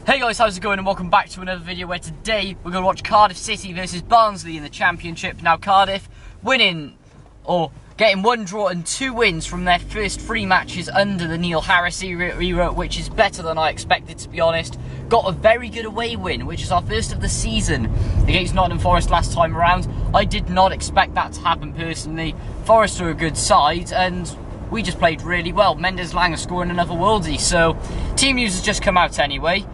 Hey guys, how's it going and welcome back to another video where today we're going to watch Cardiff City versus Barnsley in the Championship. Now Cardiff winning, or getting one draw and 2 wins from their first 3 matches under the Neil Harris era, which is better than I expected, to be honest. Got a very good away win, which is our first of the season against Nottingham Forest last time around. I did not expect that to happen personally. Forest are a good side and we just played really well. Mendes-Lang are scoring another worldie, so team news has just come out anyway.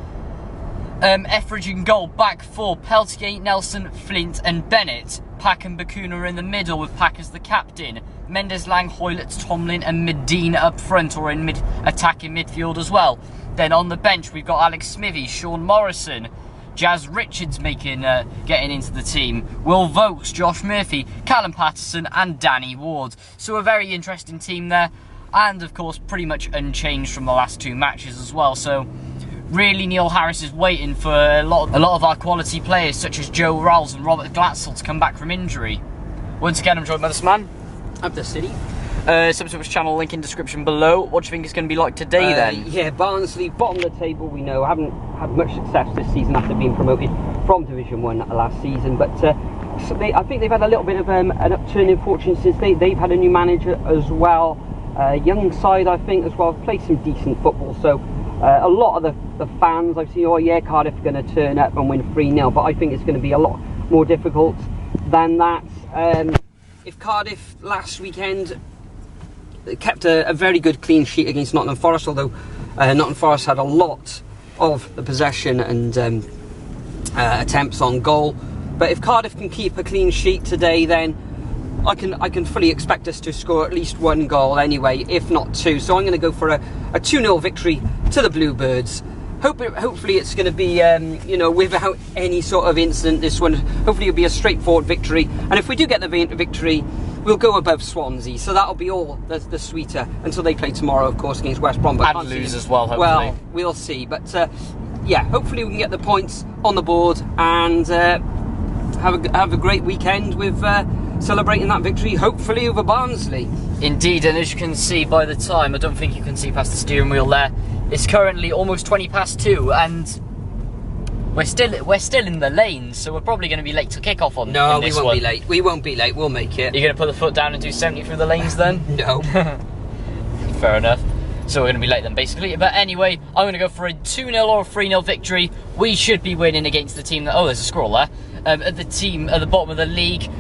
Etheridge in goal, back 4, Peltier, Nelson, Flint and Bennett. Pack and Bakuna are in the middle with Pack as the captain. Mendes-Lang, Hoylett, Tomlin and Medina up front or in attacking midfield as well. Then on the bench we've got Alex Smithy, Sean Morrison, Jazz Richards getting into the team, Will Vokes, Josh Murphy, Callum Patterson and Danny Ward. So a very interesting team there, and of course pretty much unchanged from the last 2 matches as well. So really, Neil Harris is waiting for a lot of our quality players, such as Joe Rowles and Robert Glatzel, to come back from injury. Once again, I'm joined by this man. Up the city. Subscribe to his channel, link in description below. What do you think it's going to be like today then? Yeah, Barnsley, bottom of the table, we know, haven't had much success this season after being promoted from Division 1 last season. But I think they've had a little bit of an upturn in fortune since they've had a new manager as well. Young side, I think, as well, played some decent football. So a lot of the fans I've seen, oh yeah, Cardiff are going to turn up and win 3-0, but I think it's going to be a lot more difficult than that. If Cardiff last weekend kept a very good clean sheet against Nottingham Forest, although Nottingham Forest had a lot of the possession and attempts on goal, but if Cardiff can keep a clean sheet today, then I can fully expect us to score at least 1 goal anyway, if not 2. So I'm going to go for a 2-0 victory to the Bluebirds. Hopefully it's going to be, you know, without any sort of incident, this one. Hopefully it'll be a straightforward victory. And if we do get the victory, we'll go above Swansea. So that'll be all the sweeter until they play tomorrow, of course, against West Brom. But and lose as well, hopefully. Well, we'll see. But yeah, hopefully we can get the points on the board and have a great weekend with celebrating that victory, hopefully over Barnsley. Indeed, and as you can see by the time, I don't think you can see past the steering wheel there, it's currently almost 2, and we're still in the lanes, so we're probably going to be late to kick off on. No, we won't be late. We won't be late. We'll make it. You're going to put the foot down and do 70 through the lanes then? No. Fair enough. So we're going to be late then, basically. But anyway, I'm going to go for a 2-0 or a 3-0 victory. We should be winning against the team that... Oh, there's a scroll there. At the bottom of the league.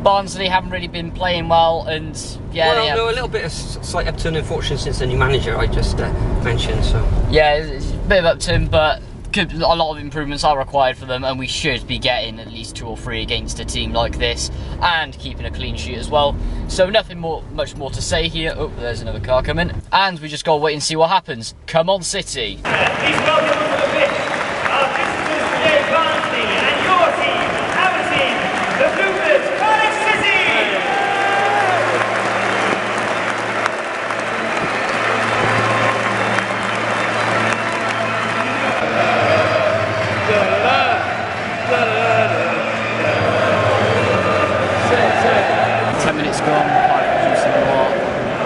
Barnsley haven't really been playing well, and yeah, well, no, a little bit of slight upturn in fortune since the new manager I just mentioned. So yeah, it's a bit of upturn, but a lot of improvements are required for them, and we should be getting at least 2 or 3 against a team like this, and keeping a clean sheet as well. So nothing much more to say here. Oh, there's another car coming, and we just gotta wait and see what happens. Come on, City. Please welcome to the pitch our visitors today, Barnsley, and your team, our team, the Bluebirds, Cardiff City!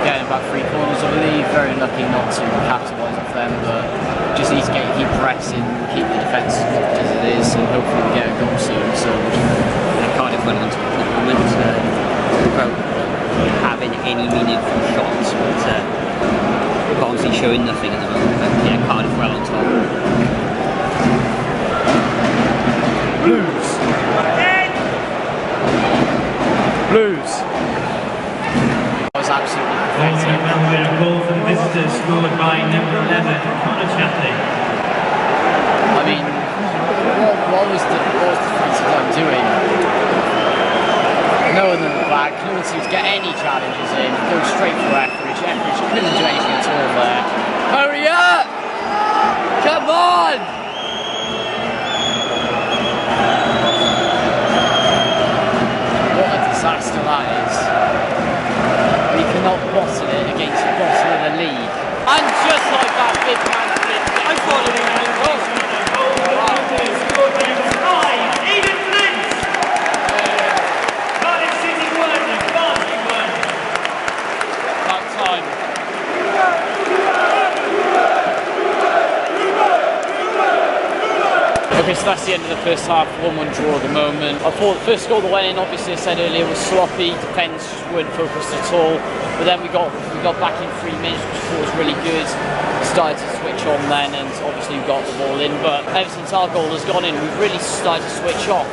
Getting about 3 corners, I believe. Very unlucky not to capitalise off them, but just need to keep pressing, keep the defence as it is, and hopefully we get a goal soon. So Cardiff went on to the moment without having any meaningful shots, but Barnsley showing nothing at the moment. But yeah, Cardiff well on top. Blues. Blues. Absolutely pathetic. A goal for the visitors scored by number 11, Untitled Chapter. I mean, what was the defensive line doing? No one in the back, no one seemed to get any challenges in, go straight for Etheridge. Etheridge couldn't do anything at all there. Hurry up! Come on! What a disaster that is. We cannot bottle it against the bottom of the league. And just like that, big man flipped. I thought Okay, so that's the end of the first half, 1-1 draw at the moment. I thought the first goal that went in, obviously I said earlier, was sloppy, defence weren't focused at all, but then we got back in 3 minutes, which I thought was really good. Started to switch on then, and obviously we got the ball in, but ever since our goal has gone in, we've really started to switch off,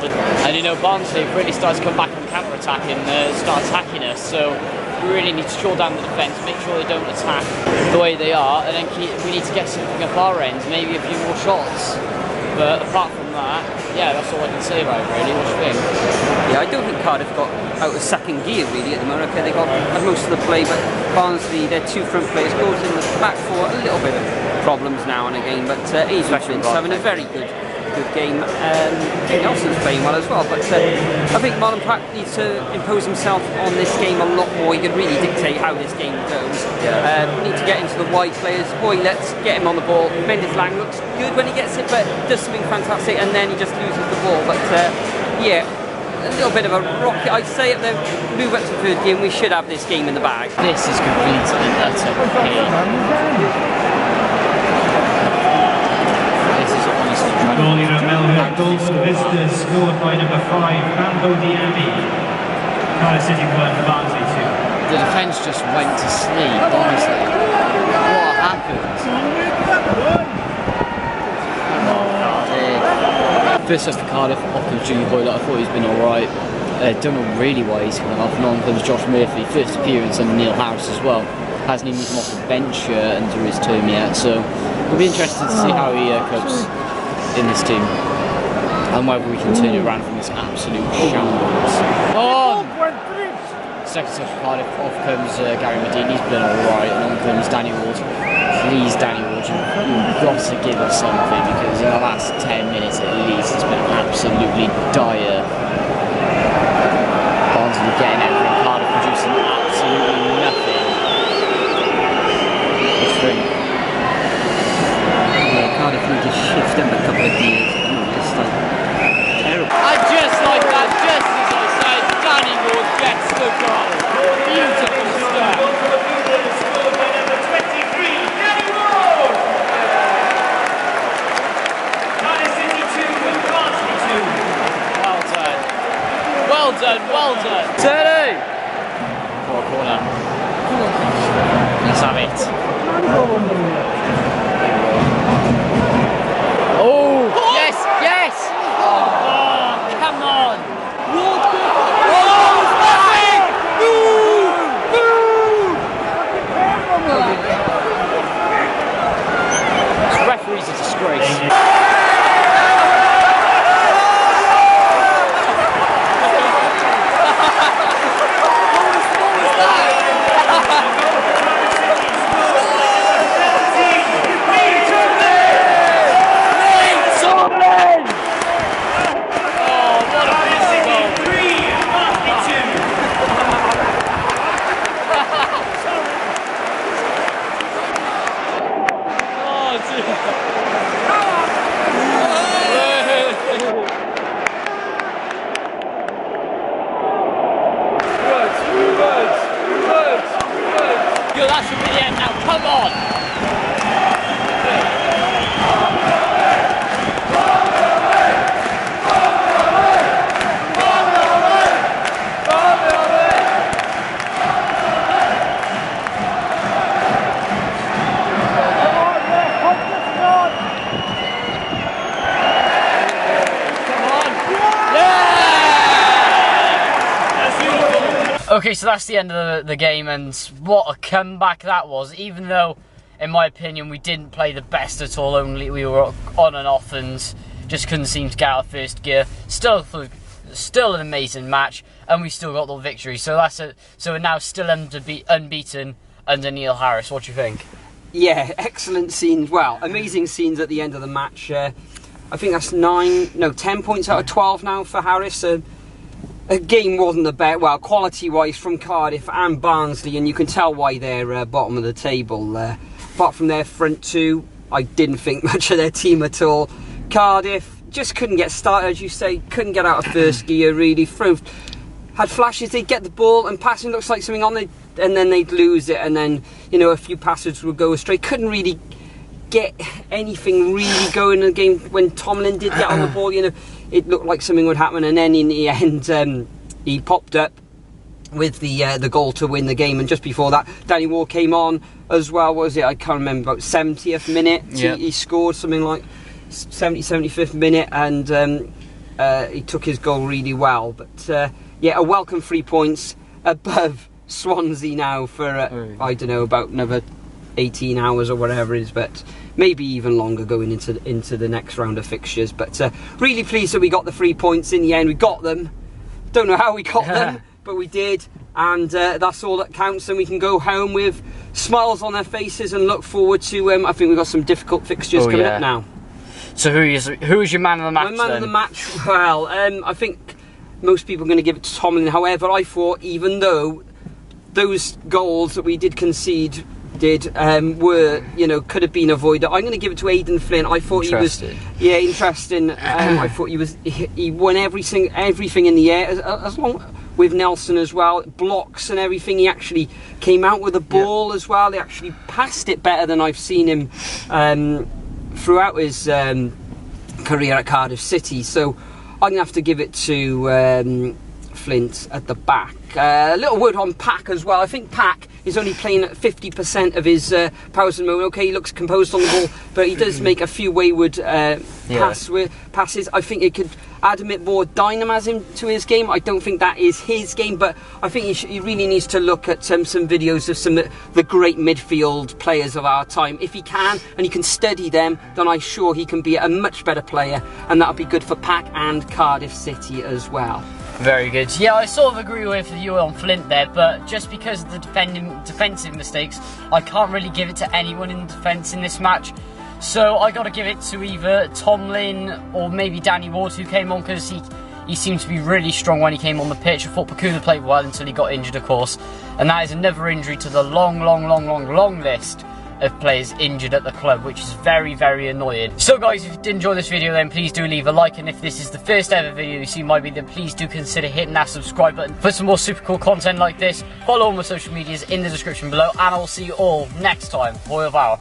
and you know, Barnsley have really started to come back and counter-attack and start attacking us, so we really need to shore down the defence, make sure they don't attack the way they are, and then we need to get something up our ends, maybe a few more shots. But apart from that, yeah, that's all I can say about it really. What do you think? Yeah, I don't think Cardiff got out of second gear really at the moment. Okay, they got most of the play, but Barnsley, their two front players, goes in the back four, a little bit of problems now and again, but he's having a very good game. Nelson's playing well as well, but I think Marlon Pratt needs to impose himself on this game a lot more. He can really dictate how this game goes. We need to get into the wide players. Let's get him on the ball. Mendes Lang looks good when he gets it, but does something fantastic, and then he just loses the ball. But yeah, a little bit of a rocket. I'd say if they move up to the third game, we should have this game in the bag. This is completely utter pain. Goalie Romelu, goals for visitors, scored by number 5, Mambo Diami. Cardiff City 1, Barnsley 2. The defence just went to sleep, honestly. What happened? First off for Cardiff, off comes Junior Boyle. I thought he's been alright. Don't know really why he's coming off. And on comes Josh Murphy, first appearance under Neil Harris as well. Hasn't even come off the bench under his term yet, so we'll be interested to see how he copes in this team and whether we can turn it around from this absolute shambles. Oh! Second set for Cardiff, off comes Gary Medina, he's been alright, and on comes Danny Ward. Please, Danny Ward, you've got to give us something, because in the last 10 minutes at least it's been absolutely dire. Barnsley getting everything, Cardiff producing absolutely nothing. Cardiff need to shift them a couple of gears. It's like terrible. And just like that, just as I said, Danny Ward gets the goal. Beautiful stuff. Scored by number 23, Danny Ward. Cardiff City 2, Barnsley 2. Well done. Well done, well done. Turner! For a corner. Let's have it. Oh, yes, yes! Oh, come on! Oh, nothing! This referee's a disgrace. That should be the end now, come on! Okay, so that's the end of the game, and what a comeback that was. Even though, in my opinion, we didn't play the best at all, only we were on and off and just couldn't seem to get out of first gear. Still an amazing match, and we still got the victory. So so we're now still unbeaten under Neil Harris. What do you think? Yeah, excellent scenes. Well, amazing scenes at the end of the match. I think that's 10 points out of 12 now for Harris. The game wasn't the best, well, quality-wise from Cardiff and Barnsley, and you can tell why they're bottom of the table. Apart from their front two, I didn't think much of their team at all. Cardiff just couldn't get started, as you say, couldn't get out of first gear, really. Had flashes, they'd get the ball, and passing looks like something on it, and then they'd lose it, and then, you know, a few passes would go astray. Couldn't really get anything really going in the game. When Tomlin did get on the ball, you know, it looked like something would happen, and then in the end, he popped up with the goal to win the game. And just before that, Danny Ward came on as well. What was it? I can't remember. About 70th minute, he scored something like 75th minute, and he took his goal really well. But yeah, a welcome 3 points above Swansea now for I don't know, about another 18 hours or whatever it is, but maybe even longer going into the next round of fixtures. But really pleased that we got the 3 points in the end. We got them. Don't know how we got them, but we did, and that's all that counts. And we can go home with smiles on our faces and look forward to. I think we've got some difficult fixtures coming up now. So who is your man of the match? My man of the match. Well, I think most people are going to give it to Tomlin. However, I thought even though those goals that we did concede were, you know, could have been avoided, I'm going to give it to Aidan Flint. I thought he was, interesting. I thought he won everything in the air, as long with Nelson as well, blocks and everything. He actually came out with the ball as well. He actually passed it better than I've seen him throughout his career at Cardiff City. So I'm going to have to give it to Flint at the back. A little word on Pack as well. I think Pack is only playing at 50% of his powers at the moment. Okay, he looks composed on the ball, but he does make a few wayward passes. I think it could add a bit more dynamism to his game. I don't think that is his game, but I think he really needs to look at some videos of some of the great midfield players of our time. If he can, and he can study them, then I'm sure he can be a much better player, and that'll be good for Pack and Cardiff City as well. Very good. Yeah, I sort of agree with you on Flint there, but just because of the defensive mistakes, I can't really give it to anyone in defence in this match. So I got to give it to either Tomlin or maybe Danny Ward, who came on, because he seemed to be really strong when he came on the pitch. I thought Pakuna played well until he got injured, of course, and that is another injury to the long list of players injured at the club, which is very, very annoying. So guys, if you did enjoy this video, then please do leave a like, and if this is the first ever video you see my video, then please do consider hitting that subscribe button for some more super cool content like this. Follow all my social medias in the description below, and I'll see you all next time. Au revoir.